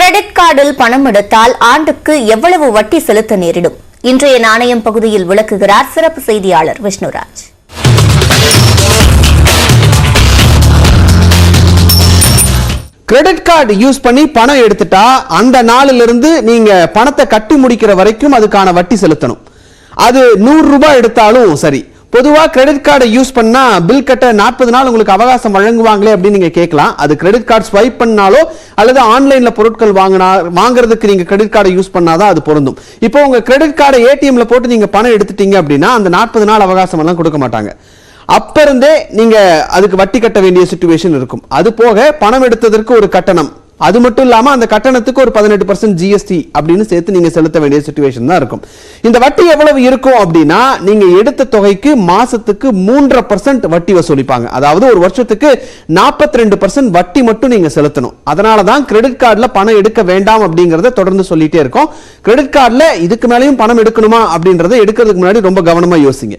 Credit கார்டில் பணம் எடுத்தால் ஆண்டுக்கு எவ்வளவு வட்டி செலுத்த நேரிடும்? இன்றைய நாணயம் பகுதியில் விளக்குகிறார் சிறப்பு செய்தியாளர் விஷ்ணுராஜ். கிரெடிட் கார்டு யூஸ் பண்ணி பணம் எடுத்துட்டா அந்த நாளில இருந்து நீங்க பணத்தை கட்டி முடிக்கிற வரைக்கும் அதுக்கான வட்டி செலுத்தணும். அது 100 ரூபாய் எடுத்தாலும் சரி. பொதுவா கிரெடிட் கார்டை யூஸ் பண்ணா பில் கட்ட 40 நாள் உங்களுக்கு அவகாசம் வழங்குவாங்களே அப்படின்னு நீங்க கேட்கலாம். அது கிரெடிட் கார்டு ஸ்வைப் பண்ணாலோ அல்லது ஆன்லைன்ல பொருட்கள் வாங்குறதுக்கு நீங்க கிரெடிட் கார்டை யூஸ் பண்ணாதான் அது பொருந்தும். இப்போ உங்க கிரெடிட் கார்டை ஏடிஎம்ல போட்டு நீங்க பணம் எடுத்துட்டீங்க அப்படின்னா அந்த 40 நாள் அவகாசம் எல்லாம் கொடுக்க மாட்டாங்க. அப்ப இருந்தே நீங்க அதுக்கு வட்டி கட்ட வேண்டிய சிச்சுவேஷன் இருக்கும். அது போக பணம் எடுத்ததற்கு ஒரு கட்டணம், அது மட்டும் இல்லாம அந்த கட்டணத்துக்கு ஒரு 18% ஜிஎஸ்டி அப்படின்னு சேர்த்து நீங்க செலுத்த வேண்டிய சிச்சுவேஷன் தான் இருக்கும். இந்த வட்டி எவ்வளவு இருக்கும் அப்படின்னா நீங்க எடுத்த தொகைக்கு மாசத்துக்கு 3.5% வட்டி வசூலிப்பாங்க. அதாவது ஒரு வருஷத்துக்கு 42% வட்டி மட்டும் நீங்க செலுத்தணும். அதனாலதான் கிரெடிட் கார்டுல பணம் எடுக்க வேண்டாம் அப்படிங்கறத தொடர்ந்து சொல்லிட்டே இருக்கோம். கிரெடிட் கார்டுல இதுக்கு மேலேயும் பணம் எடுக்கணுமா அப்படின்றத எடுக்கிறதுக்கு முன்னாடி ரொம்ப கவனமா யோசிங்க.